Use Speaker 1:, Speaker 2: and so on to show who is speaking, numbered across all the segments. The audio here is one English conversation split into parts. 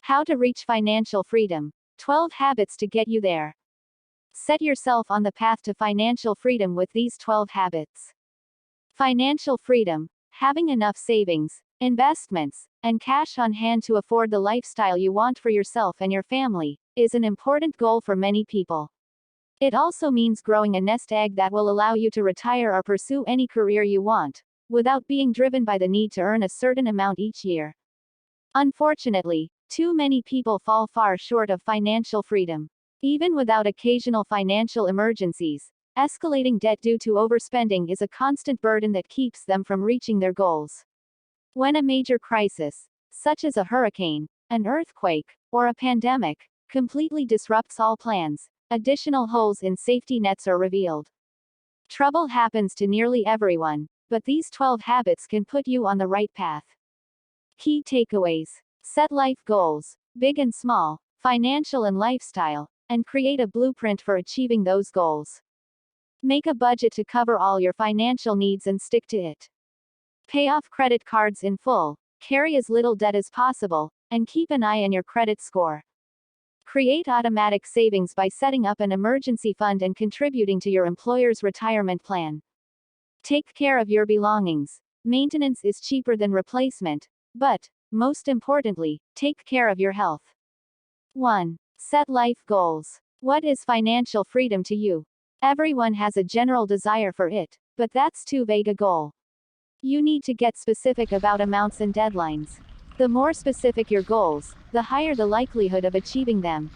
Speaker 1: How to reach financial freedom. 12 habits to get you there. Set yourself on the path to financial freedom with these 12 habits. Financial freedom. Having enough savings, investments, and cash on hand to afford the lifestyle you want for yourself and your family is an important goal for many people. It also means growing a nest egg that will allow you to retire or pursue any career you want, without being driven by the need to earn a certain amount each year. Unfortunately, too many people fall far short of financial freedom. Even without occasional financial emergencies, escalating debt due to overspending is a constant burden that keeps them from reaching their goals. When a major crisis, such as a hurricane, an earthquake, or a pandemic, completely disrupts all plans, additional holes in safety nets are revealed. Trouble happens to nearly everyone, but these 12 habits can put you on the right path. Key takeaways. Set life goals, big and small, financial and lifestyle, and create a blueprint for achieving those goals. Make a budget to cover all your financial needs and stick to it. Pay off credit cards in full, carry as little debt as possible, and keep an eye on your credit score. Create automatic savings by setting up an emergency fund and contributing to your employer's retirement plan. Take care of your belongings. Maintenance is cheaper than replacement, but, most importantly, take care of your health. 1. Set life goals. What is financial freedom to you? Everyone has a general desire for it, but that's too vague a goal. You need to get specific about amounts and deadlines. The more specific your goals, the higher the likelihood of achieving them.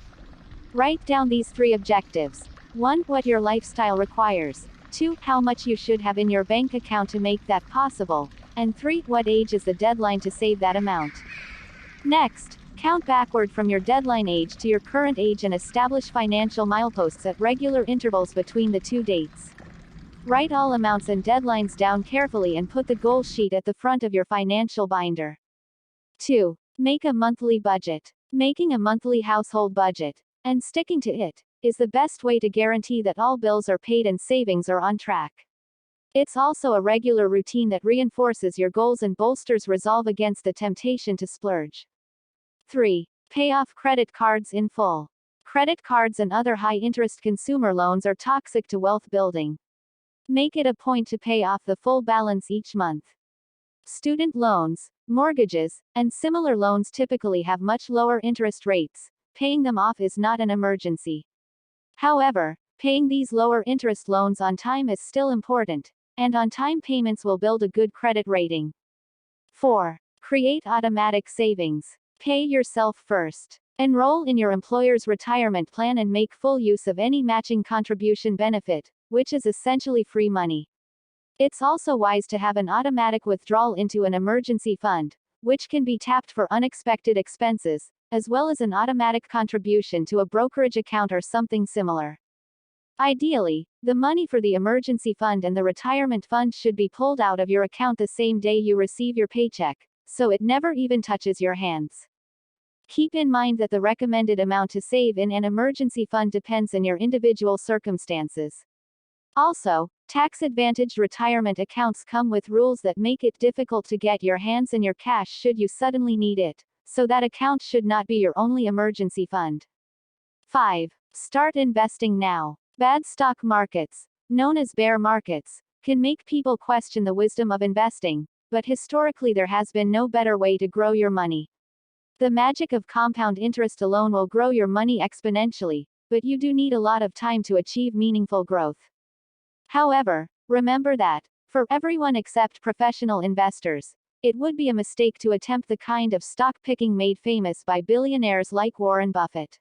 Speaker 1: Write down these 3 objectives. 1. What your lifestyle requires. 2. How much you should have in your bank account to make that possible. And 3. What age is the deadline to save that amount. Next, count backward from your deadline age to your current age and establish financial mileposts at regular intervals between the 2 dates. Write all amounts and deadlines down carefully and put the goal sheet at the front of your financial binder. 2. Make a monthly budget. Making a monthly household budget, and sticking to it, is the best way to guarantee that all bills are paid and savings are on track. It's also a regular routine that reinforces your goals and bolsters resolve against the temptation to splurge. 3. Pay off credit cards in full. Credit cards and other high-interest consumer loans are toxic to wealth building. Make it a point to pay off the full balance each month. Student loans, mortgages, and similar loans typically have much lower interest rates. Paying them off is not an emergency. However, paying these lower interest loans on time is still important, and on-time payments will build a good credit rating. 4. Create automatic savings. Pay yourself first. Enroll in your employer's retirement plan and make full use of any matching contribution benefit, which is essentially free money. It's also wise to have an automatic withdrawal into an emergency fund, which can be tapped for unexpected expenses, as well as an automatic contribution to a brokerage account or something similar. Ideally, the money for the emergency fund and the retirement fund should be pulled out of your account the same day you receive your paycheck, so it never even touches your hands. Keep in mind that the recommended amount to save in an emergency fund depends on your individual circumstances. Also, tax-advantaged retirement accounts come with rules that make it difficult to get your hands on your cash should you suddenly need it, so that account should not be your only emergency fund. 5. Start investing now. Bad stock markets, known as bear markets, can make people question the wisdom of investing, but historically there has been no better way to grow your money. The magic of compound interest alone will grow your money exponentially, but you do need a lot of time to achieve meaningful growth. However, remember that, for everyone except professional investors, it would be a mistake to attempt the kind of stock picking made famous by billionaires like Warren Buffett.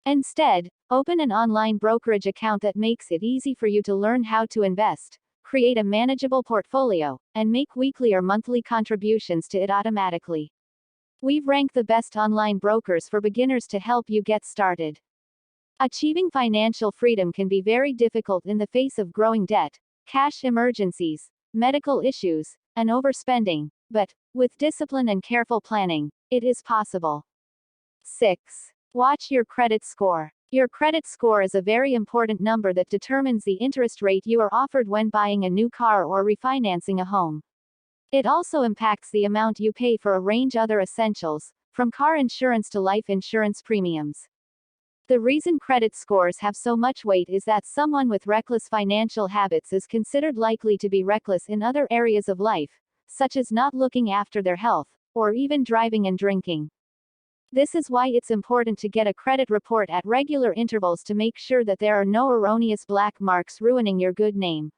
Speaker 1: Instead, open an online brokerage account that makes it easy for you to learn how to invest, create a manageable portfolio, and make weekly or monthly contributions to it automatically. We've ranked the best online brokers for beginners to help you get started. Achieving financial freedom can be very difficult in the face of growing debt, cash emergencies, medical issues, and overspending, but, with discipline and careful planning, it is possible. 6. Watch your credit score. Your credit score is a very important number that determines the interest rate you are offered when buying a new car or refinancing a home. It also impacts the amount you pay for a range of other essentials, from car insurance to life insurance premiums. The reason credit scores have so much weight is that someone with reckless financial habits is considered likely to be reckless in other areas of life, such as not looking after their health, or even driving and drinking. This is why it's important to get a credit report at regular intervals to make sure that there are no erroneous black marks ruining your good name.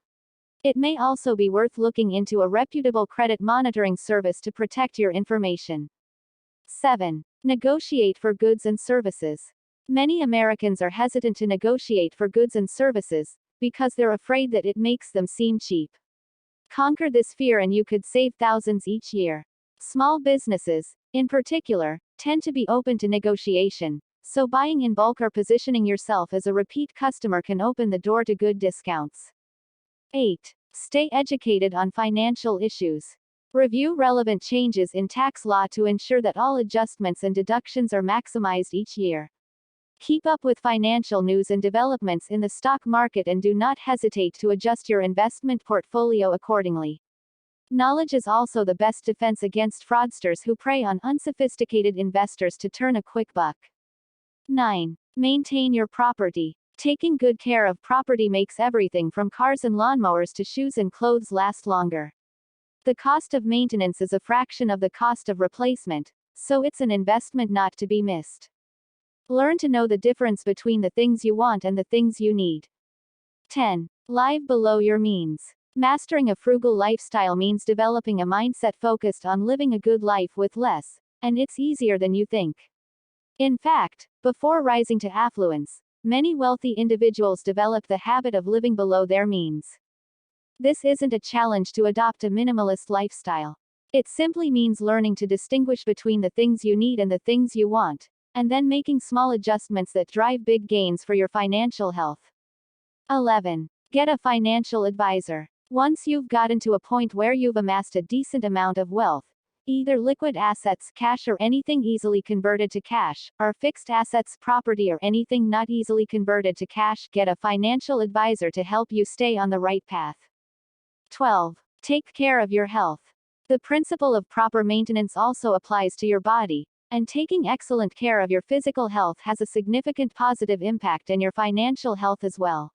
Speaker 1: It may also be worth looking into a reputable credit monitoring service to protect your information. 7. Negotiate for goods and services. Many Americans are hesitant to negotiate for goods and services, because they're afraid that it makes them seem cheap. Conquer this fear and you could save thousands each year. Small businesses, in particular, tend to be open to negotiation, so buying in bulk or positioning yourself as a repeat customer can open the door to good discounts. 8. Stay educated on financial issues. Review relevant changes in tax law to ensure that all adjustments and deductions are maximized each year. Keep up with financial news and developments in the stock market and do not hesitate to adjust your investment portfolio accordingly. Knowledge is also the best defense against fraudsters who prey on unsophisticated investors to turn a quick buck. 9. Maintain your property. Taking good care of property makes everything from cars and lawnmowers to shoes and clothes last longer. The cost of maintenance is a fraction of the cost of replacement, so it's an investment not to be missed. Learn to know the difference between the things you want and the things you need. 10. Live below your means. Mastering a frugal lifestyle means developing a mindset focused on living a good life with less, and it's easier than you think. In fact, before rising to affluence, many wealthy individuals develop the habit of living below their means. This isn't a challenge to adopt a minimalist lifestyle. It simply means learning to distinguish between the things you need and the things you want, and then making small adjustments that drive big gains for your financial health. 11. Get a financial advisor. Once you've gotten to a point where you've amassed a decent amount of wealth, either liquid assets, cash or anything easily converted to cash, or fixed assets, property or anything not easily converted to cash, get a financial advisor to help you stay on the right path. 12. Take care of your health. The principle of proper maintenance also applies to your body, and taking excellent care of your physical health has a significant positive impact on your financial health as well.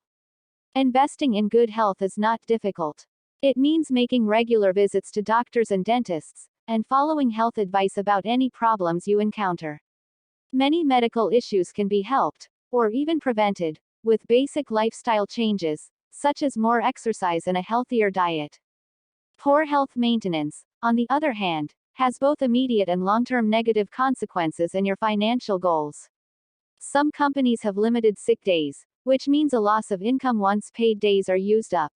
Speaker 1: Investing in good health is not difficult. It means making regular visits to doctors and dentists, and following health advice about any problems you encounter. Many medical issues can be helped, or even prevented, with basic lifestyle changes, such as more exercise and a healthier diet. Poor health maintenance, on the other hand, has both immediate and long-term negative consequences in your financial goals. Some companies have limited sick days, which means a loss of income once paid days are used up.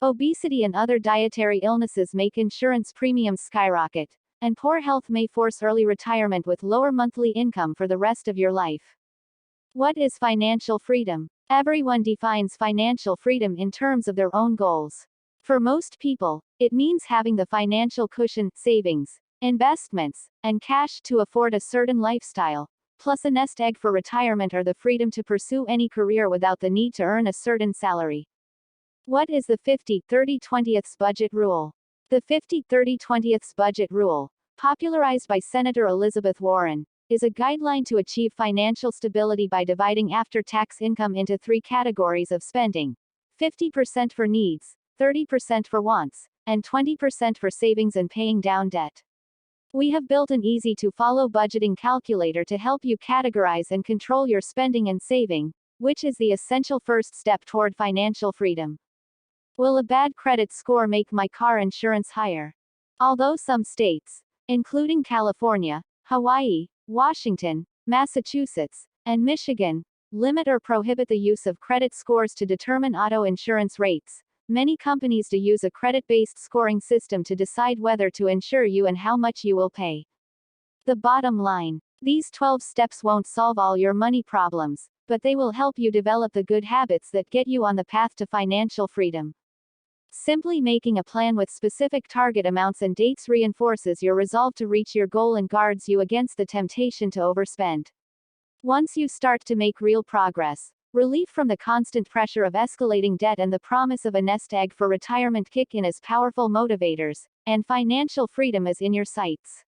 Speaker 1: Obesity and other dietary illnesses make insurance premiums skyrocket, and poor health may force early retirement with lower monthly income for the rest of your life. What is financial freedom? Everyone defines financial freedom in terms of their own goals. For most people, it means having the financial cushion, savings, investments, and cash to afford a certain lifestyle, plus a nest egg for retirement or the freedom to pursue any career without the need to earn a certain salary. What is the 50-30-20ths budget rule? The 50-30-20ths budget rule, popularized by Senator Elizabeth Warren, is a guideline to achieve financial stability by dividing after-tax income into three categories of spending: 50% for needs, 30% for wants, and 20% for savings and paying down debt. We have built an easy-to-follow budgeting calculator to help you categorize and control your spending and saving, which is the essential first step toward financial freedom. Will a bad credit score make my car insurance higher? Although some states, including California, Hawaii, Washington, Massachusetts, and Michigan, limit or prohibit the use of credit scores to determine auto insurance rates, many companies do use a credit-based scoring system to decide whether to insure you and how much you will pay. The bottom line: these 12 steps won't solve all your money problems, but they will help you develop the good habits that get you on the path to financial freedom. Simply making a plan with specific target amounts and dates reinforces your resolve to reach your goal and guards you against the temptation to overspend. Once you start to make real progress, relief from the constant pressure of escalating debt and the promise of a nest egg for retirement kick in as powerful motivators, and financial freedom is in your sights.